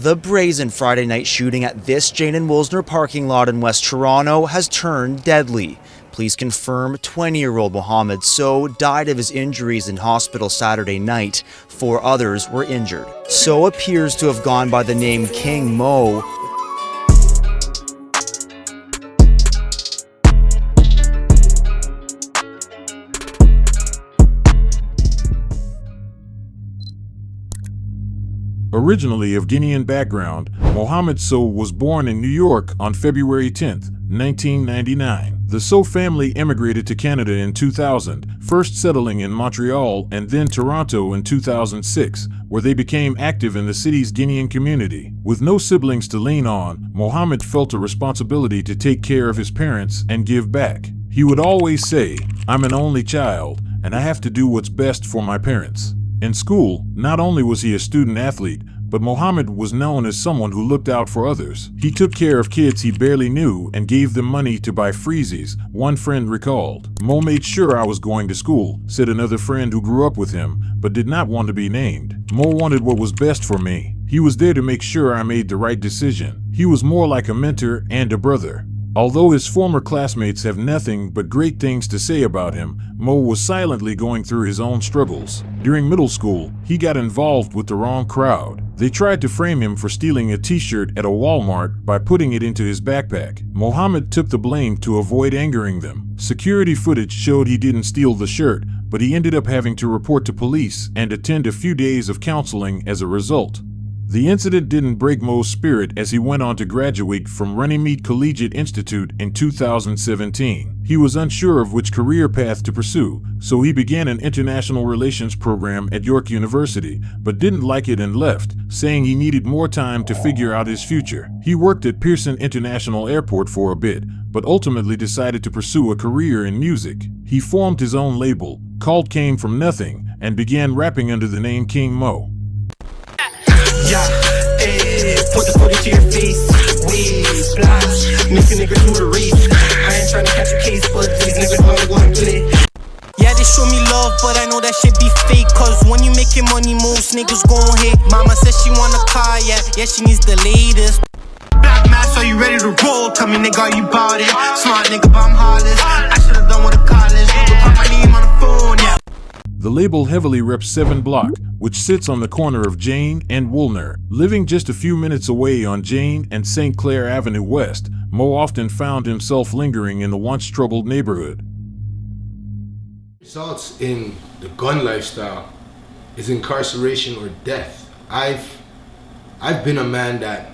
The brazen Friday night shooting at this Jane and Woolner parking lot in West Toronto has turned deadly. Police confirm 20-year-old Mohammed So died of his injuries in hospital Saturday night. 4 others were injured. So appears to have gone by the name King Mo. Originally of Guinean background, Mohammed So was born in New York on February 10, 1999. The So family immigrated to Canada in 2000, first settling in Montreal and then Toronto in 2006, where they became active in the city's Guinean community. With no siblings to lean on, Mohammed felt a responsibility to take care of his parents and give back. He would always say, "I'm an only child, and I have to do what's best for my parents." In school, not only was he a student athlete, but Mohammed was known as someone who looked out for others. He took care of kids he barely knew and gave them money to buy freezies, one friend recalled. "Mo made sure I was going to school," said another friend who grew up with him, but did not want to be named. "Mo wanted what was best for me. He was there to make sure I made the right decision. He was more like a mentor and a brother." Although his former classmates have nothing but great things to say about him, Mo was silently going through his own struggles. During middle school, he got involved with the wrong crowd. They tried to frame him for stealing a t-shirt at a Walmart by putting it into his backpack. Mohammed took the blame to avoid angering them. Security footage showed he didn't steal the shirt, but he ended up having to report to police and attend a few days of counseling as a result. The incident didn't break Mo's spirit as he went on to graduate from Runnymede Collegiate Institute in 2017. He was unsure of which career path to pursue, so he began an international relations program at York University, but didn't like it and left, saying he needed more time to figure out his future. He worked at Pearson International Airport for a bit, but ultimately decided to pursue a career in music. He formed his own label, called Came From Nothing, and began rapping under the name King Mo. Yeah, ayy, put the 40 to your face, we splash, make a nigga do the race. I ain't tryna catch a case, but these niggas don't want to play. Yeah, they show me love, but I know that shit be fake. Cause when you making money, most niggas gon' hate. Mama says she want a car, yeah, she needs the latest. Black mask, are you ready to roll? Tell me nigga, are you bout it? Smart nigga, but I'm heartless. I should've done with a college, but put my name on the phone, yeah. The label heavily reps 7 Block, which sits on the corner of Jane and Woolner. Living just a few minutes away on Jane and St. Clair Avenue West, Mo often found himself lingering in the once troubled neighborhood. Results in the gun lifestyle is incarceration or death. I've been a man that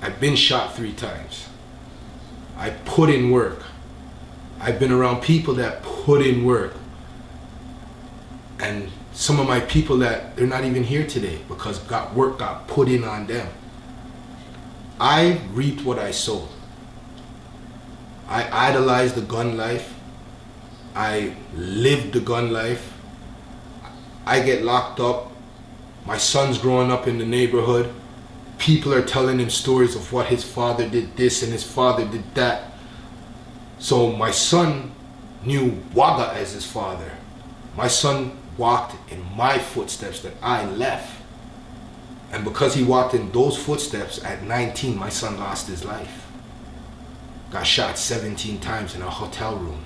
I've been shot 3 times. I put in work. I've been around people that put in work. And some of my people that they're not even here today because work got put in on them. I reaped what I sowed. I idolized the gun life. I lived the gun life. I get locked up. My son's growing up in the neighborhood. People are telling him stories of what his father did this and his father did that. So my son knew Wagga as his father. My son walked in my footsteps that I left. And because he walked in those footsteps at 19, my son lost his life. Got shot 17 times in a hotel room.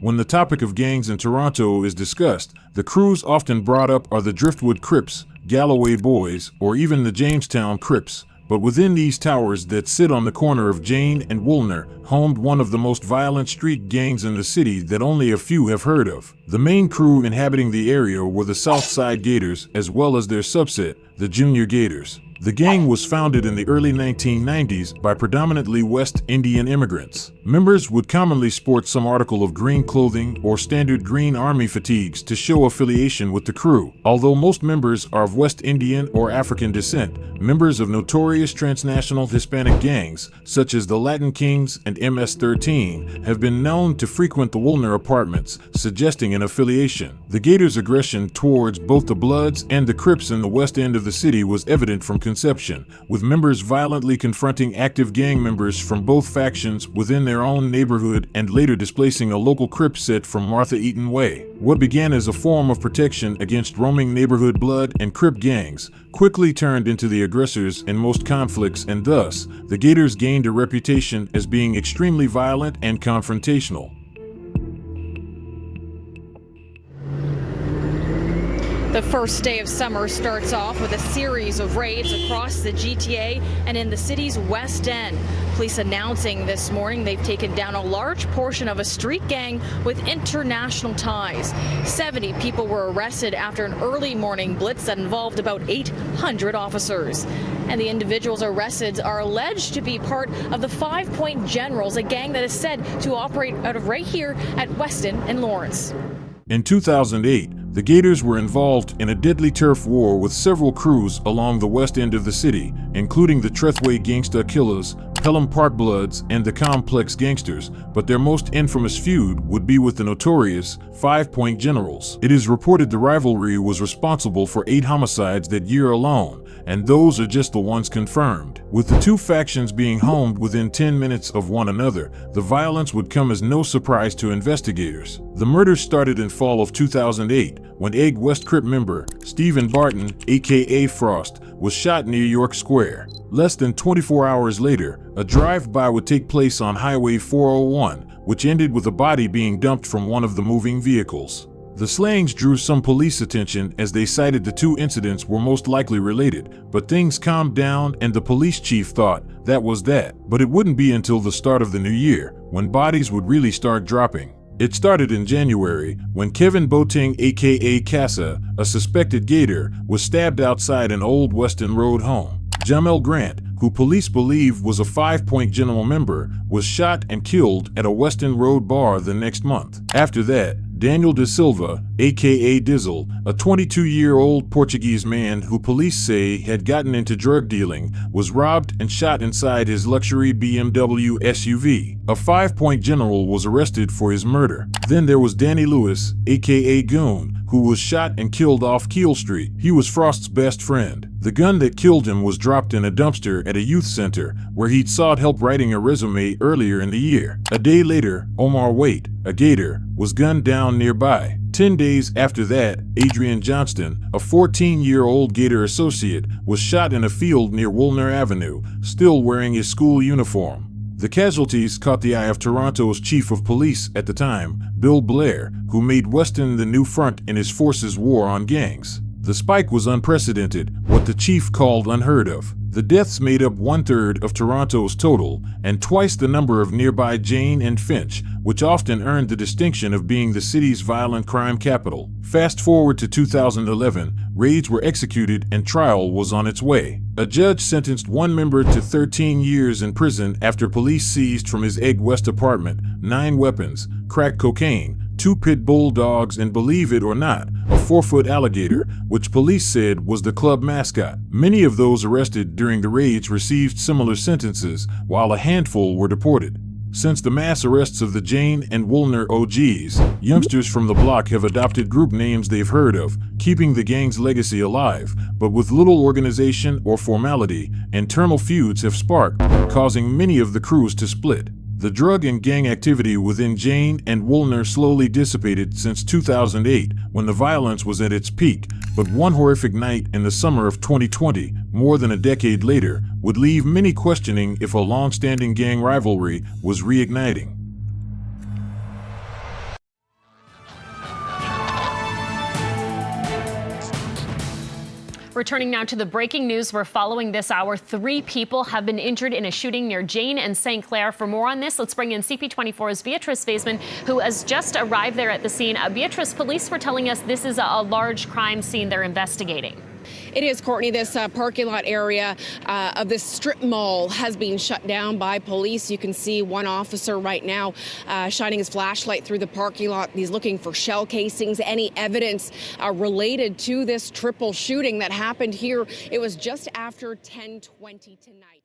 When the topic of gangs in Toronto is discussed, the crews often brought up are the Driftwood Crips, Galloway Boys, or even the Jamestown Crips. But within these towers that sit on the corner of Jane and Woolner, homed one of the most violent street gangs in the city that only a few have heard of. The main crew inhabiting the area were the Southside Gatorz, as well as their subset, the Junior Gatorz. The gang was founded in the early 1990s by predominantly West Indian immigrants. Members would commonly sport some article of green clothing or standard green army fatigues to show affiliation with the crew. Although most members are of West Indian or African descent, members of notorious transnational Hispanic gangs, such as the Latin Kings and MS-13, have been known to frequent the Woolner apartments, suggesting an affiliation. The Gatorz' aggression towards both the Bloods and the Crips in the west end of the city was evident from conception, with members violently confronting active gang members from both factions within their own neighborhood and later displacing a local Crip set from Martha Eaton Way. What began as a form of protection against roaming neighborhood blood and Crip gangs quickly turned into the aggressors in most conflicts, and thus, the Gatorz gained a reputation as being extremely violent and confrontational. The first day of summer starts off with a series of raids across the GTA and in the city's West End. Police announcing this morning they've taken down a large portion of a street gang with international ties. 70 people were arrested after an early morning blitz that involved about 800 officers. And the individuals arrested are alleged to be part of the 5 Point Generals, a gang that is said to operate out of right here at Weston and Lawrence. In 2008, the Gatorz were involved in a deadly turf war with several crews along the west end of the city, including the Trethway Gangsta Killers, Pelham Park Bloods, and the Complex Gangsters, but their most infamous feud would be with the notorious 5 Point Generals. It is reported the rivalry was responsible for 8 homicides that year alone, and those are just the ones confirmed. With the two factions being homed within 10 minutes of one another, the violence would come as no surprise to investigators. The murders started in fall of 2008 when Egg West Crip member Stephen Barton, aka Frost, was shot near York Square. Less than 24 hours later, a drive-by would take place on Highway 401, which ended with a body being dumped from one of the moving vehicles. The slayings drew some police attention as they cited the two incidents were most likely related, but things calmed down and the police chief thought that was that. But it wouldn't be until the start of the new year when bodies would really start dropping. It started in January when Kevin Boating, aka Casa, a suspected Gator, was stabbed outside an old Weston Road home. Jamel Grant, who police believe was a 5 Point General member, was shot and killed at a Weston Road bar the next month. After that, Daniel Da Silva, aka Dizzle, a 22-year-old Portuguese man who police say had gotten into drug dealing, was robbed and shot inside his luxury BMW SUV. A 5 Point General was arrested for his murder. Then there was Danny Lewis, aka Goon, who was shot and killed off Keel Street. He was Frost's best friend. The gun that killed him was dropped in a dumpster at a youth center where he'd sought help writing a resume earlier in the year. A day later, Omar Waite, a Gator, was gunned down nearby. 10 days after that, Adrian Johnston, a 14-year-old Gator associate, was shot in a field near Woolner Avenue, still wearing his school uniform. The casualties caught the eye of Toronto's chief of police at the time, Bill Blair, who made Weston the new front in his force's war on gangs. The spike was unprecedented, what the chief called unheard of. The deaths made up 1/3 of Toronto's total, and twice the number of nearby Jane and Finch, which often earned the distinction of being the city's violent crime capital. Fast forward to 2011, raids were executed and trial was on its way. A judge sentenced one member to 13 years in prison after police seized from his Egg West apartment 9 weapons, crack cocaine, 2 pit bull dogs, and believe it or not, a 4-foot alligator, which police said was the club mascot. Many of those arrested during the raids received similar sentences, while a handful were deported. Since the mass arrests of the Jane and Woolner OGs, youngsters from the block have adopted group names they've heard of, keeping the gang's legacy alive, but with little organization or formality, internal feuds have sparked, causing many of the crews to split. The drug and gang activity within Jane and Woolner slowly dissipated since 2008, when the violence was at its peak, but one horrific night in the summer of 2020, more than a decade later, would leave many questioning if a long-standing gang rivalry was reigniting. Returning now to the breaking news we're following this hour. 3 people have been injured in a shooting near Jane and St. Clair. For more on this, let's bring in CP24's Beatrice Faisman, who has just arrived there at the scene. Beatrice, police were telling us this is a large crime scene they're investigating. It is, Courtney. This parking lot area of this strip mall has been shut down by police. You can see one officer right now shining his flashlight through the parking lot. He's looking for shell casings, any evidence related to this triple shooting that happened here. It was just after 10:20 tonight.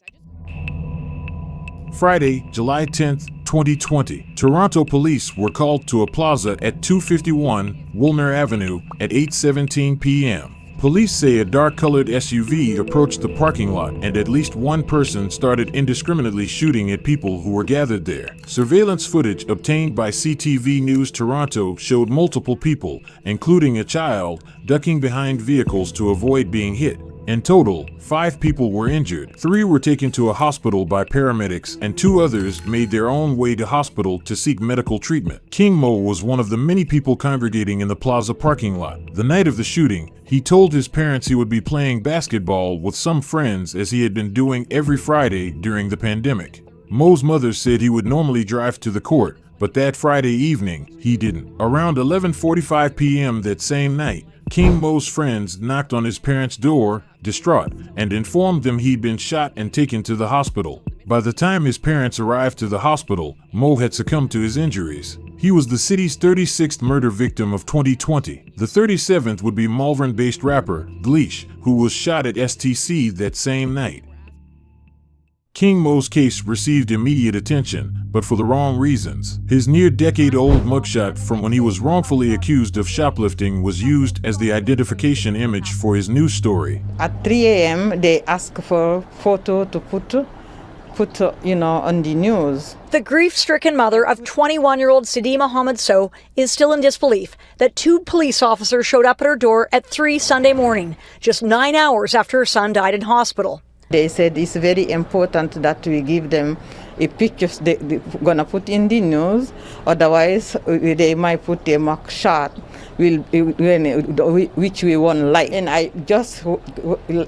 Friday, July 10th, 2020. Toronto police were called to a plaza at 251 Woolner Avenue at 8:17 p.m. Police say a dark-colored SUV approached the parking lot and at least one person started indiscriminately shooting at people who were gathered there. Surveillance footage obtained by CTV News Toronto showed multiple people, including a child, ducking behind vehicles to avoid being hit. In total, 5 people were injured. 3 were taken to a hospital by paramedics and 2 others made their own way to hospital to seek medical treatment. King Mo was one of the many people congregating in the plaza parking lot. The night of the shooting, he told his parents he would be playing basketball with some friends as he had been doing every Friday during the pandemic. Mo's mother said he would normally drive to the court, but that Friday evening, he didn't. Around 11:45 p.m. that same night, King Mo's friends knocked on his parents' door, distraught, and informed them he'd been shot and taken to the hospital. By the time his parents arrived to the hospital, Mo had succumbed to his injuries. He was the city's 36th murder victim of 2020. The 37th would be Malvern-based rapper, Gleesh, who was shot at STC that same night. King Mo's case received immediate attention, but for the wrong reasons. His near-decade-old mugshot from when he was wrongfully accused of shoplifting was used as the identification image for his news story. At 3 a.m., they asked for photo to put on the news. The grief-stricken mother of 21-year-old Sidi Mohammed Sow is still in disbelief that 2 police officers showed up at her door at 3 Sunday morning, just 9 hours after her son died in hospital. They said it's very important that we give them a picture they're going to put in the news, otherwise they might put a mugshot which we won't like. And I just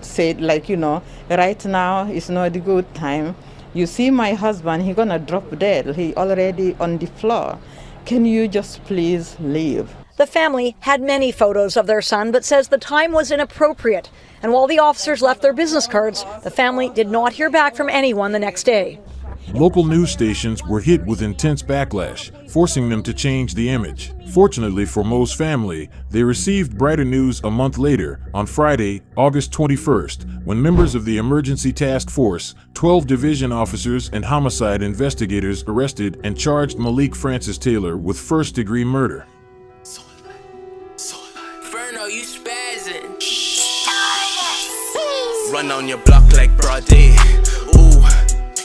said, right now is not a good time. You see my husband, he's going to drop dead. He already on the floor. Can you just please leave? The family had many photos of their son, but says the time was inappropriate. And while the officers left their business cards, the family did not hear back from anyone the next day. Local news stations were hit with intense backlash, forcing them to change the image. Fortunately for Mo's family, they received brighter news a month later, on Friday, August 21st, when members of the Emergency Task Force, 12 division officers and homicide investigators arrested and charged Malik Francis Taylor with first-degree murder. Ferno, you spazzing. Run on your block like broad day. Ooh,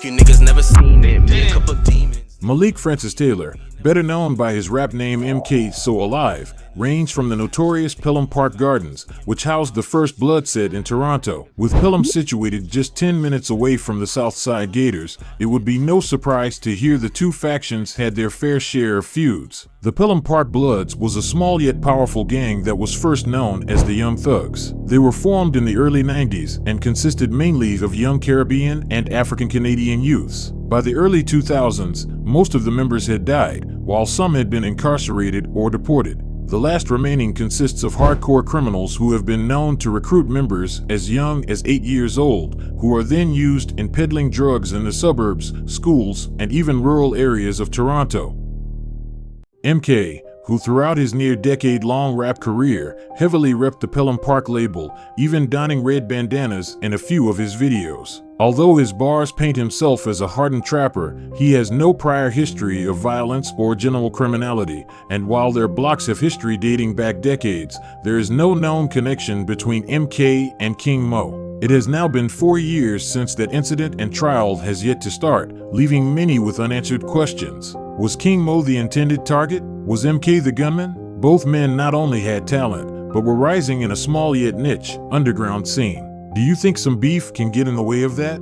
you niggas never seen it. Me a couple demons. Malik Francis Taylor, better known by his rap name mksolive, ranged from the notorious Pelham Park Gardens, which housed the first blood set in Toronto. With Pelham situated just 10 minutes away from the southside gatorz, it would be no surprise to hear the 2 factions had their fair share of feuds. The Pelham Park Bloods was a small yet powerful gang that was first known as the Young Thugs. They were formed in the early 90s and consisted mainly of young Caribbean and African Canadian youths. By the early 2000s, most of the members had died, while some had been incarcerated or deported. The last remaining consists of hardcore criminals who have been known to recruit members as young as 8 years old, who are then used in peddling drugs in the suburbs, schools, and even rural areas of Toronto. MK, who throughout his near-decade-long rap career heavily repped the Pelham Park label, even donning red bandanas in a few of his videos. Although his bars paint himself as a hardened trapper, he has no prior history of violence or general criminality, and while their blocks have history dating back decades, there is no known connection between MK and King Mo. It has now been 4 years since that incident, and trial has yet to start, leaving many with unanswered questions. Was King Mo the intended target? Was MK the gunman? Both men not only had talent, but were rising in a small yet niche, underground scene. Do you think some beef can get in the way of that?